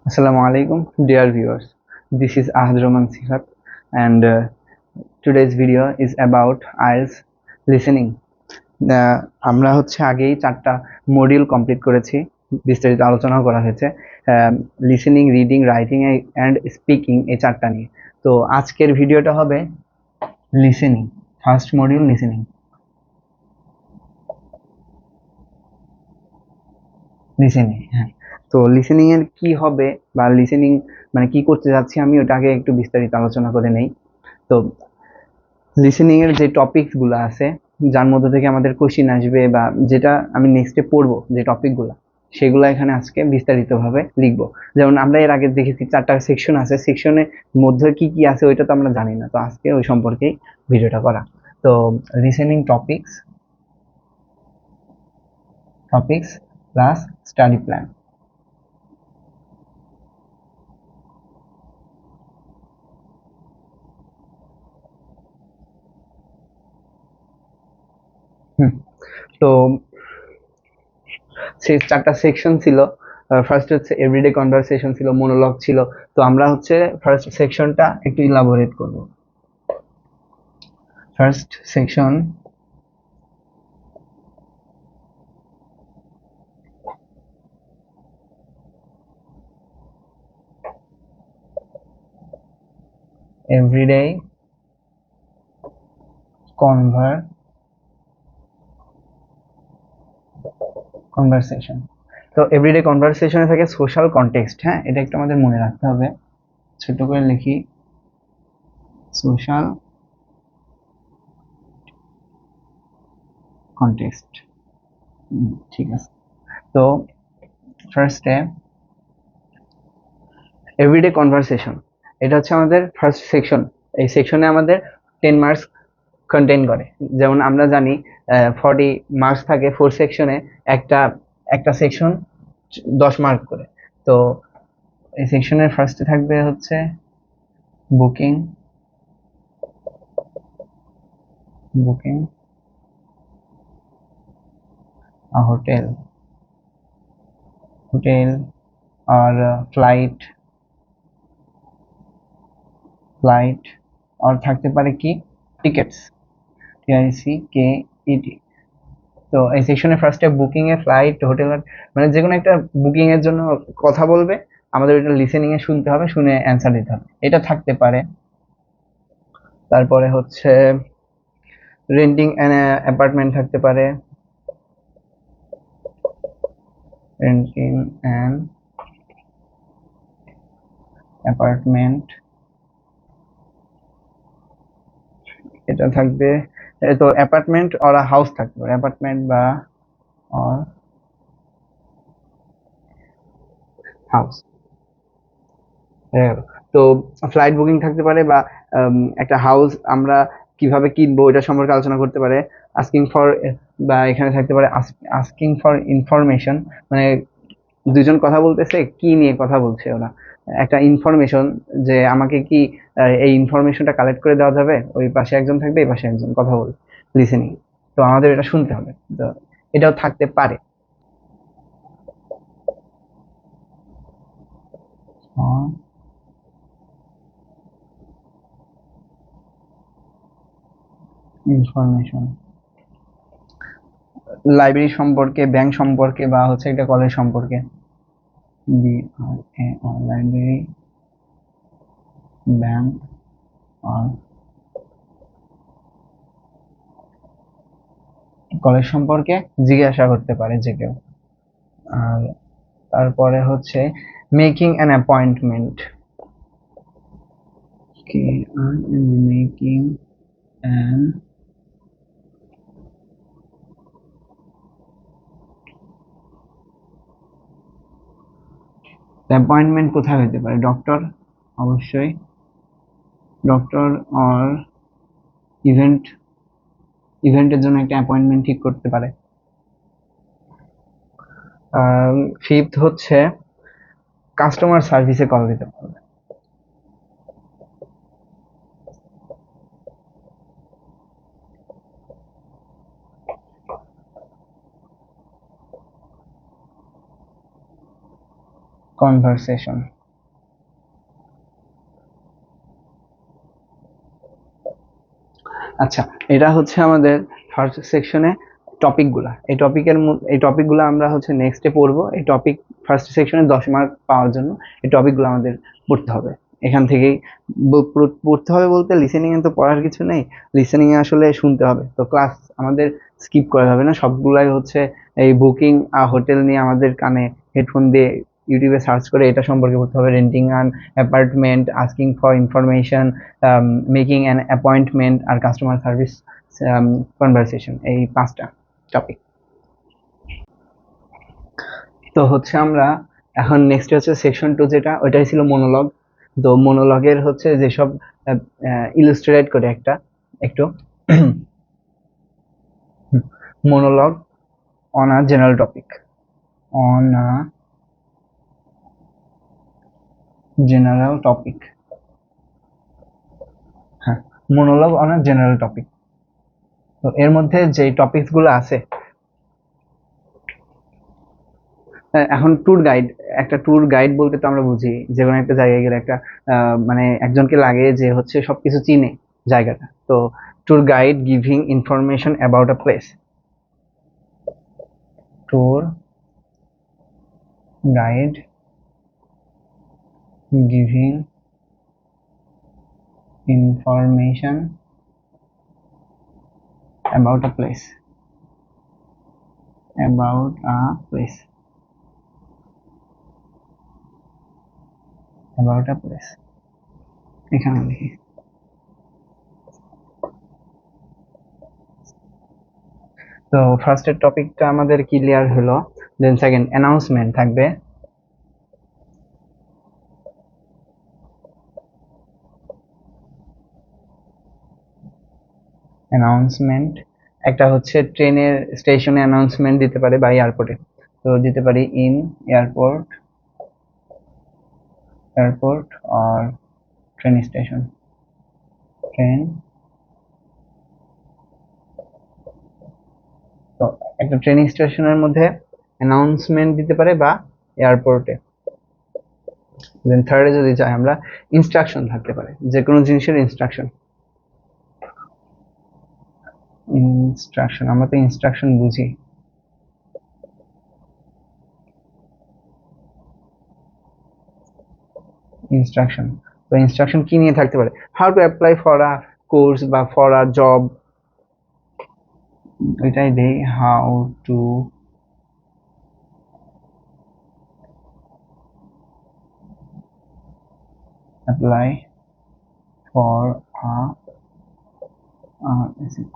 Assalamu alaikum, dear viewers. This is Ahad Roman Sifat, and today's video is about IELTS listening. আমরা আগেই 4টা module complete করেছি, বিস্তারিত আলোচনাও করা হয়েছে listening, reading, writing and speaking এই 4টা নিয়ে। তো আজকের ভিডিওটা হবে লিসেনিং, ফার্স্ট মডিউল লিসেনিং। হ্যাঁ, তো লিসেনিং এর কি হবে বা লিসেনিং মানে কি করতে যাচ্ছি আমি ওটাকে একটু বিস্তারিত আলোচনা করে নেই। তো লিসেনিং এর যে টপিকস গুলো আছে, যার মধ্যে থেকে আমাদের কোশ্চিন আসবে বা যেটা আমি নেক্সটে পড়বো, যে টপিকগুলো সেগুলো এখানে আজকে বিস্তারিতভাবে লিখবো। যেমন আমরা এর আগে দেখেছি 4টা সেকশন আছে, সেকশনের মধ্যে কি কি আছে ওইটা তো আমরা জানি না, তো আজকে ওই সম্পর্কেই ভিডিওটা করা। তো listening topics plus study plan. তো সেই 4টা সেকশন ছিল। ফার্স্ট হচ্ছে এভরিডে কনভারসেশন ছিল, মনোলগ ছিল। তো আমরা ফার্স্ট সেকশনটা একটু ইলাবোরেট করব। First section everyday conversation. তো এভরিডে কনভারসেশনে থাকে সোশ্যাল কনটেক্সট। হ্যাঁ, এটা একটু আমাদের মনে রাখতে হবে। ছোট করে লিখি, সোশ্যাল কনটেক্সট। ঠিক আছে। তো ফার্স্টে এভরিডে কনভারসেশন, এটা হচ্ছে আমাদের ফার্স্ট সেকশন। এই সেকশনে আমাদের 10 মার্কস কন্টেইন করে। যেমন আমরা জানি 40 মার্কস থাকে 4 সেকশনে, একটা একটা সেকশন 10 মার্ক করে। তো এই সেকশনের ফার্স্টে থাকবে হচ্ছে বুকিং a হোটেল আর ফ্লাইট আর থাকতে পারে কি টিকেটস, TICKET। তো এই সেকশনে ফার্স্টে বুকিং এ, ফ্লাইট, হোটেল, মানে যে কোনো একটা বুকিং এর জন্য কথা বলবে, আমাদের এটা লিসেনিং এ শুনতে হবে, শুনে অ্যান্সার দিতে হবে, এটা থাকতে পারে। তারপরে হচ্ছে রেন্টিং অ্যান অ্যাপার্টমেন্ট থাকতে পারে, রেন্টিং অ্যান অ্যাপার্টমেন্ট, এটা থাকবে। তো অ্যাপার্টমেন্ট অর হাউস থাকতে পারে, অ্যাপার্টমেন্ট বা অর হাউস। তো ফ্লাইট বুকিং থাকতে পারে, বা একটা হাউস আমরা কিভাবে কিনবো এটা সম্পর্কে আলোচনা করতে পারে। আস্কিং ফর, বা এখানে থাকতে পারে আস্কিং ফর ইনফরমেশন, মানে দুজন কথা বলতেছে, কি নিয়ে কথা বলছে ওরা, একটা ইনফরমেশন, যে আমাকে কি এই ইনফরমেশনটা কালেক্ট করে দেওয়া যাবে। ওই পাশে একজন থাকবে, এই পাশে একজন কথা বলবে, লিসেনিং। তো আমাদের এটা শুনতে হবে, তো এটাও থাকতে পারে। ইনফরমেশন লাইব্রেরি সম্পর্কে, ব্যাংক সম্পর্কে, বা হচ্ছে একটা কলেজ সম্পর্কে। লাইব্রেরি, ব্যাংক আর কলেজ সম্পর্কে জিজ্ঞাসা করতে পারে যে কেউ। আর তারপরে হচ্ছে making an appointment, making an appointment কোথায় হতে পারে, ডক্টর, অবশ্যই ডক্টর, আর ইভেন্টের জন্য একটা অ্যাপয়েন্টমেন্ট ঠিক করতে পারে। ফিফথ হচ্ছে কাস্টমার সার্ভিসে কল দিতে পারবে। কনভারসেশন, আচ্ছা, এটা হচ্ছে আমাদের ফার্স্ট সেকশনে টপিকগুলা। এই টপিকগুলো আমরা হচ্ছে নেক্সটে পড়বো। এই টপিক ফার্স্ট সেকশনে 10 মার্ক পাওয়ার জন্য এই টপিকগুলো আমাদের পড়তে হবে। এখান থেকেই পড়তে হবে বলতে লিসেনিং এ তো পড়ার কিছু নেই, লিসেনিং এ আসলে শুনতে হবে। তো ক্লাস আমাদের স্কিপ করা যাবে না, সবগুলাই হচ্ছে এই বুকিং হোটেল নিয়ে আমাদের কানে হেডফোন দিয়ে ইউটিউবে সার্চ করে এটা সম্পর্কে পড়তে হবে। Renting an apartment, asking for information, making an appointment আর কাস্টমার সার্ভিস কনভারসেশন, এই 5টা টপিক। তো হচ্ছে আমরা এখন নেক্সট হচ্ছে সেকশন 2, যেটা ওইটাই ছিল মনোলগ। তো মনোলগের হচ্ছে যেসব ইলাস্ট্রেট করে একটু monologue on a general topic, on a general topic. হ্যাঁ, monologue on a general topic. তো এর মধ্যে যে টপিকস গুলো আছে, এখন ট্যুর গাইড, একটা ট্যুর গাইড বলতে তো আমরা বুঝি যে কোনো একটা জায়গায় গেলে একটা মানে একজনকে লাগে যে হচ্ছে সবকিছু চিনে জায়গাটা। তো tour guide giving information about a place, tour guide giving information about a place, about a place, about a place, এখানে লিখি। তো ফার্স্টের টপিকটা আমাদের ক্লিয়ার হলো। দেন সেকেন্ড অ্যানাউন্সমেন্ট থাকবে। অ্যানাউন্সমেন্ট একটা হচ্ছে ট্রেনের স্টেশনে অ্যানাউন্সমেন্ট দিতে পারে বা এয়ারপোর্টে। তো দিতে পারি ইন এয়ারপোর্ট, এয়ারপোর্ট আর ট্রেন স্টেশন, ট্রেন। তো একটা ট্রেন স্টেশনের মধ্যে অ্যানাউন্সমেন্ট দিতে পারে বা এয়ারপোর্টে। দেন থার্ডে যদি চাই আমরা ইনস্ট্রাকশন থাকতে পারে, যে কোনো জিনিসের ইনস্ট্রাকশন। ইনস্ট্রাকশন, আমরা তো ইনস্ট্রাকশন বুঝি। ইনস্ট্রাকশন, তো ইনস্ট্রাকশন কি নিয়ে থাকতে পারে? How to apply for a course বা ফর আ জব, এটাই দেই। How to apply for a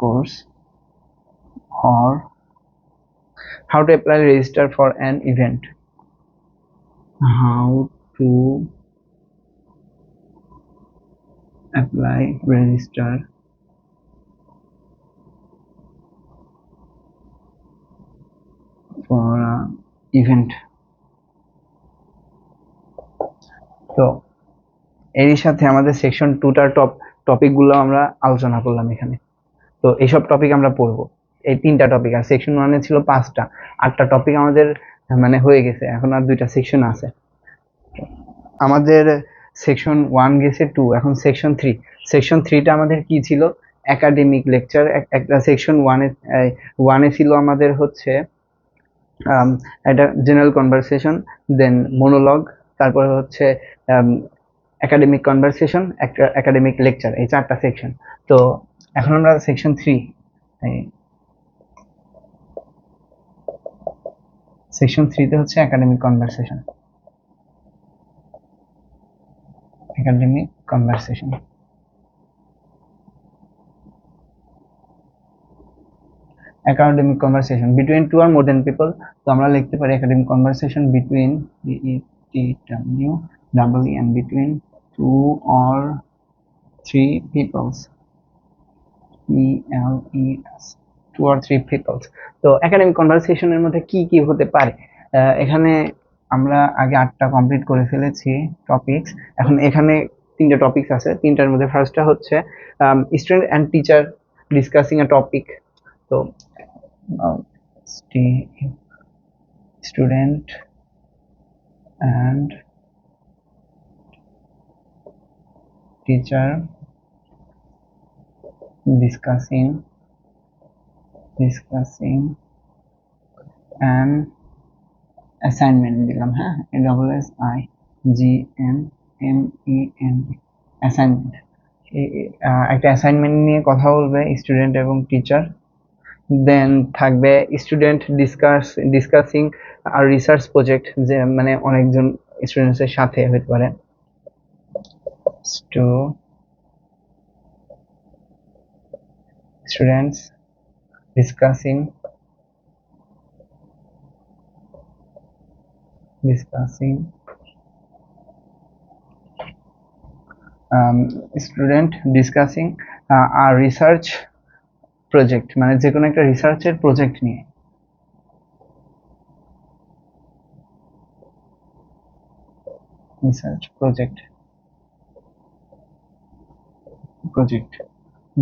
course, or how to apply register for an event, how to apply register for a event। তো এরই সাথে আমাদের সেকশন 2টার টপিকগুলো আমরা আলোচনা করলাম এখানে। তো এইসব টপিক আমরা পড়বো, এই 3টা টপিক। আর সেকশন 1-এ ছিল 5টা, 8টা টপিক আমাদের মানে হয়ে গেছে, এখন আর 2টা সেকশন আছে আমাদের। সেকশন 1 গেছে 2, এখন সেকশন 3। সেকশন 3টা আমাদের কি ছিল? Academic lecture. একটা সেকশন 1-এ ছিল আমাদের হচ্ছে একটা জেনারেল কনভারসেশন, দেন মনোলগ, তারপরে হচ্ছে একাডেমিক কনভারসেশন, একটা একাডেমিক লেকচার, এই 4টা সেকশন। তো এখন আমরা সেকশন 3, সেকশন 3-তে হচ্ছে academic conversation, academic conversation. academic conversation between two or more than people। তো আমরা লিখতে পারি academic conversation between and between two or three peoples, PLES, two or three peoples। তো academic conversation এর মধ্যে কি কি হতে পারে? এখানে আমরা আগে 8টা কমপ্লিট করে ফেলেছি টপিকস। এখন এখানে 3টে টপিকস আছে। 3টার মধ্যে ফার্স্টটা হচ্ছে student and teacher discussing a topic. তো student and teacher discussing an assignment দিলাম, হ্যাঁ, ASSIGNMENT অ্যাসাইনমেন্ট। একটা অ্যাসাইনমেন্ট নিয়ে কথা বলবে স্টুডেন্ট এবং টিচার। দেন থাকবে স্টুডেন্ট ডিসকাসিং আর রিসার্চ প্রজেক্ট, যে মানে অনেকজন স্টুডেন্টসের সাথে হতে পারে। স্টুডেন্টস ডিসকাসিং স্টুডেন্ট ডিসকাসিং আর রিসার্চ প্রজেক্ট, মানে যে কোনো একটা রিসার্চের প্রজেক্ট নিয়ে। Research project.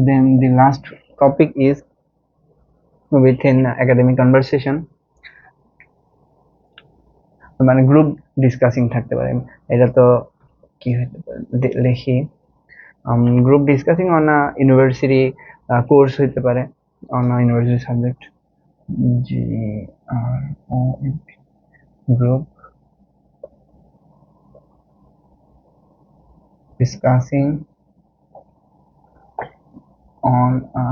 Then the last topic is within academic conversation, মানে গ্রুপ ডিসকাসিং থাকতে পারে। এটা তো কি হতে পারে লিখি, group discussing on a university course হইতে পারে, on a university subject, group discussing on a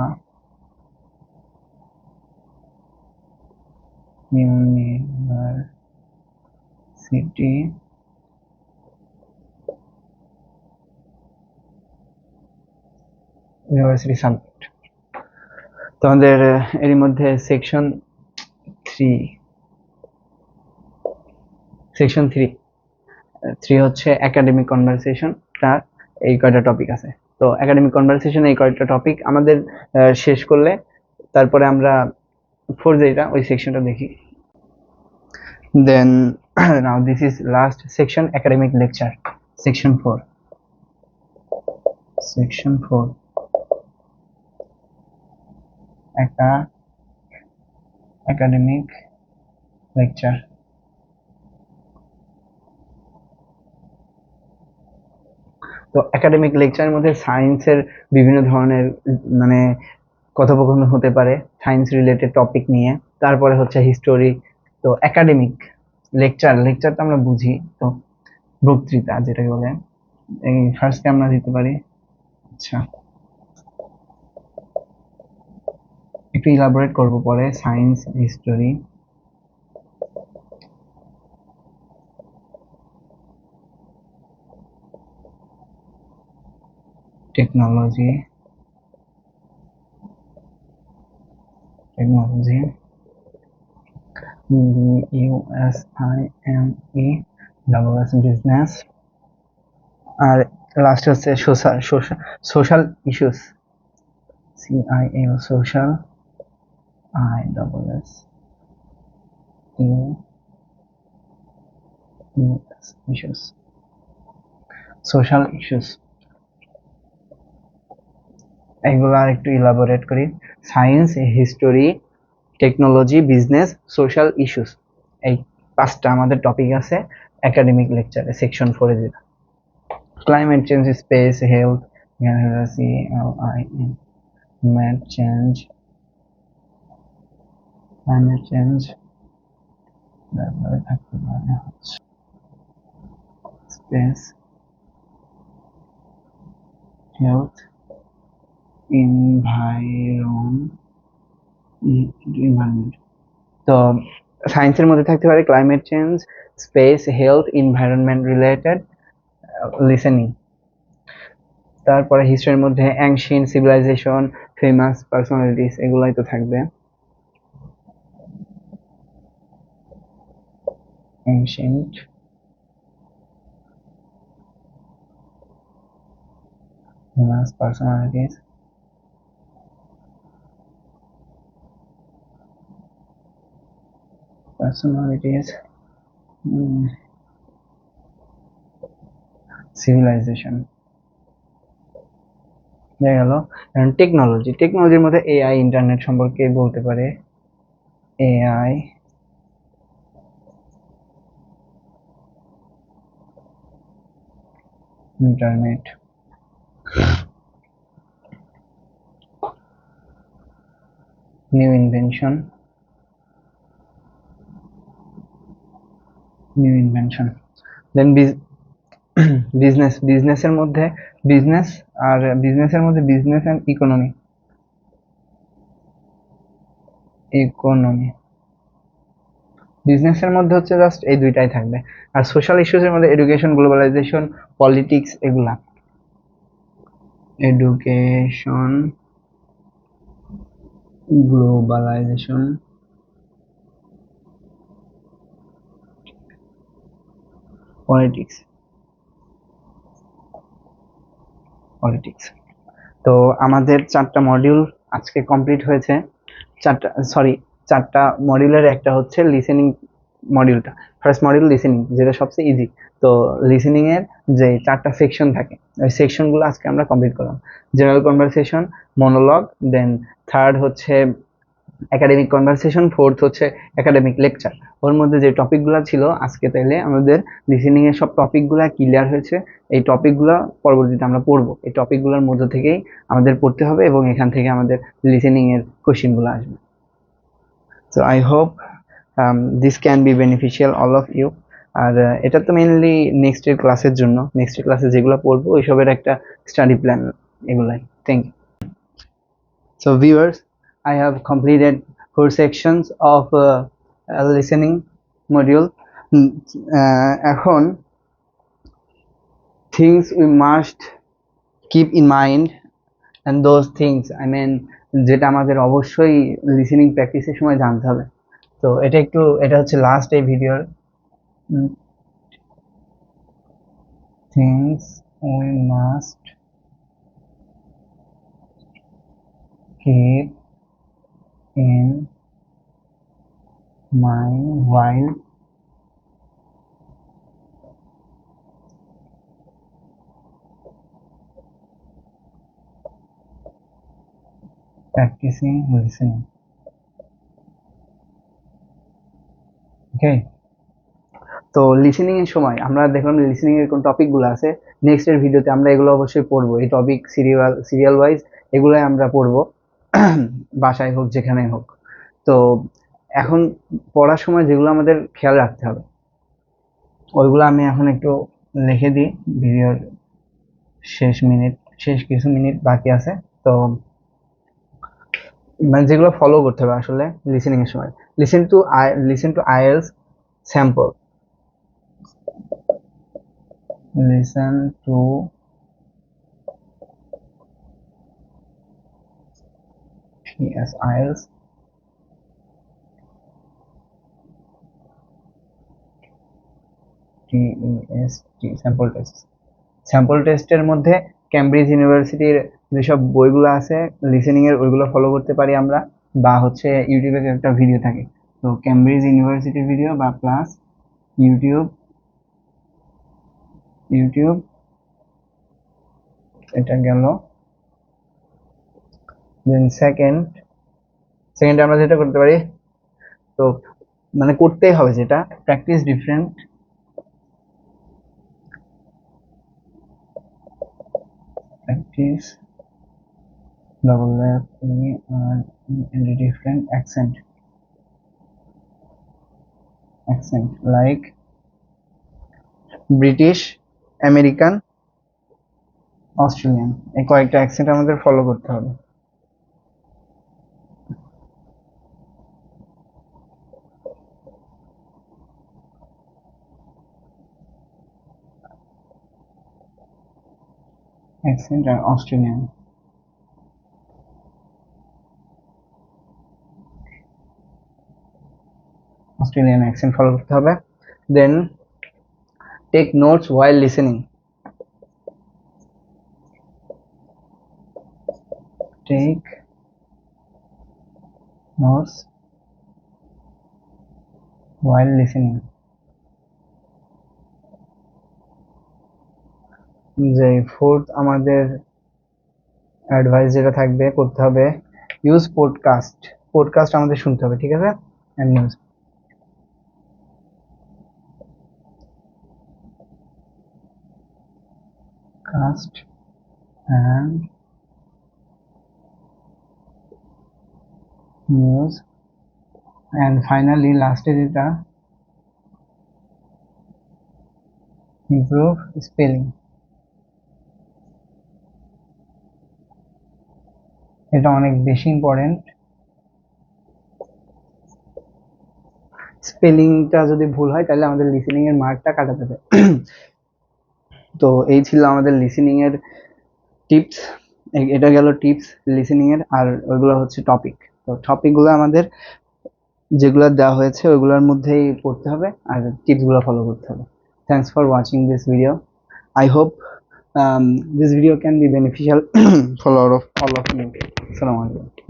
university subject। তোমাদের এর মধ্যে সেকশন 3 হচ্ছে একাডেমিক কনভারসেশন, তার এই কয়টা টপিক আছে। তো একাডেমিক কনভারসেশন এই কয়টা টপিক আমাদের শেষ করলে তারপরে আমরা 4 যেটা ওই সেকশনটা দেখি। Then now this is last section, academic lecture, section 4 academic lecture। তো একাডেমিক লেকচারের মধ্যে সায়েন্সের বিভিন্ন ধরনের মানে কথোপকথন হতে পারে সায়েন্স রিলেটেড টপিক নিয়ে। তারপরে হচ্ছে হিস্টোরি। তো একাডেমিক লেকচার তো আমরা বুঝি, তো বক্তৃতা যেটাকে বলে, এই ফার্স্টে আমরা দিতে পারি। আচ্ছা, একটু ইলাবোরেট করব পরে। Science, history, technology, BUSINE business, আর লাস্ট হচ্ছে social issues, CIL social ISSUS social issues. এগুলো আর একটু ইলাবোরেট করি। Science, history, technology, business, social issues, এই 5টা আমাদের টপিক আছে একাডেমিক লেকচারে সেকশন 4 এ। যেটা climate change, space, health, climate change, তারপরে থাকতে পারে স্পেস, হেলথ, এনভায়রনমেন্ট। তো সায়েন্সের মধ্যে থাকতে পারে climate change, space, health, environment related listening. তারপরে হিস্ট্রির মধ্যে অ্যানশিয়েন্ট সিভিলাইজেশন, ফেমাস পার্সোনালিটিস, এগুলাই তো থাকবে। অ্যানশিয়েন্ট ফেমাস পার্সোনালিটিস, সিভিলাইজেশন হয়ে গেল। টেকনোলজির মধ্যে এআই, ইন্টারনেট সম্পর্কে বলতে পারে। এআই, ইন্টারনেট, নিউ ইনভেনশন, দেন বিজনেসের মধ্যে বিজনেস, আর বিজনেসের মধ্যে বিজনেস অ্যান্ড ইকোনমি বিজনেসের মধ্যে হচ্ছে জাস্ট এই দুইটাই থাকবে। আর সোশ্যাল ইস্যুসের মধ্যে এডুকেশন, গ্লোবালাইজেশন, পলিটিক্স, এগুলা। Education, globalization, politics, politics. তো আমাদের 4টা মডিউল আজকে কমপ্লিট হয়েছে। 4টা মডিউলের একটা হচ্ছে লিসেনিং মডিউলটা। ফার্স্ট মডিউল লিসেনিং, যেটা সবচেয়ে ইজি। তো লিসেনিং এর যে 4টা সেকশন থাকে, ওই সেকশনগুলো আজকে আমরা কমপ্লিট করলাম। জেনারেল কনভারসেশন, মনোলগ, দেন থার্ড হচ্ছে একাডেমিক কনভারসেশন, ফোর্থ হচ্ছে একাডেমিক লেকচার। ওর মধ্যে যে টপিকগুলো ছিল আজকে, তাইলে আমাদের লিসেনিং এর সব টপিকগুলো ক্লিয়ার হয়েছে। এই টপিকগুলো পরবর্তীতে আমরা পড়বো। এই টপিকগুলোর মধ্যে থেকেই আমাদের পড়তে হবে এবং এখান থেকে আমাদের লিসেনিং এর কোশ্চেনগুলো আসবে। So I hope this can be beneficial all of you. আর এটা তো মেইনলি নেক্সট এর ক্লাসের জন্য, নেক্সট এর ক্লাসে যেগুলো পড়বো ওইসবের একটা স্টাডি প্ল্যান, এগুলাই। Thank you. So viewers, I have completed 4 sections of listening module. এখন things we must keep in mind, and those things I mean যেটা আমাদের অবশ্যই লিসেনিং প্র্যাকটিসের সময় জানতে হবে। তো এটা হচ্ছে লাস্ট এই ভিডিওর things we must keep in mind while practicing listening. Okay, তো লিসেনিং এর সময় আমরা দেখলাম লিসেনিং এর কোন টপিকগুলো আছে। নেক্সট এর ভিডিওতে আমরা এগুলো অবশ্যই পড়বো। এই টপিক সিরিয়াল ওয়াইজ এগুলাই আমরা পড়বো, বাসায় হোক যেখানে হোক। তো এখন পড়ার সময় যেগুলো আমাদের খেয়াল রাখতে হবে ওইগুলো আমি এখন একটু লিখে দিই। ভিডিওর শেষ কিছু মিনিট বাকি আছে। তো মানে যেগুলো ফলো করতে হবে আসলে লিসেনিং এর সময়, listen to IELTS sample, listen to IELTS sample টেস্টের মধ্যে ক্যামব্রিজ ইউনিভার্সিটির যেসব বইগুলো আছে লিসেনিং এর, ওইগুলো ফলো করতে পারি আমরা, বা হচ্ছে ইউটিউবে একটা ভিডিও থাকে। তো ক্যামব্রিজ ইউনিভার্সিটির ভিডিও বা প্লাস ইউটিউব এটা গেল। দেন সেকেন্ড আমরা যেটা করতে পারি, তো মানে করতেই হবে যেটা, practice different double F and different accent like British, American, Australian, এই কয়েকটা অ্যাকসেন্ট আমাদের ফলো করতে হবে। অ্যাকসেন্ট আর অস্ট্রেলিয়ান অ্যাকসেন্ট ফলো করতে হবে। Then take notes while listening, take notes while listening। যে ফোর্থ আমাদের অ্যাডভাইস যেটা থাকবে, করতে হবে ইউজ পডকাস্ট আমাদের শুনতে হবে, ঠিক আছে। And newscast and news, and finally লাস্টে যেটা ইমপ্রুভ স্পেলিং, এটা অনেক বেশি ইম্পর্টেন্ট। স্পেলিংটা যদি ভুল হয় তাহলে আমাদের লিসেনিং এর মার্কটা কাটা যাবে। তো এই ছিল আমাদের লিসেনিং এর টিপস, এটা গেল টিপস লিসেনিং এর, আর ওইগুলো হচ্ছে টপিক। তো টপিকগুলো আমাদের যেগুলো দেওয়া হয়েছে ওইগুলোর মধ্যেই পড়তে হবে আর টিপসগুলো ফলো করতে হবে। Thanks for watching this video. I hope this video can be beneficial for all of you. Assalamu alaikum.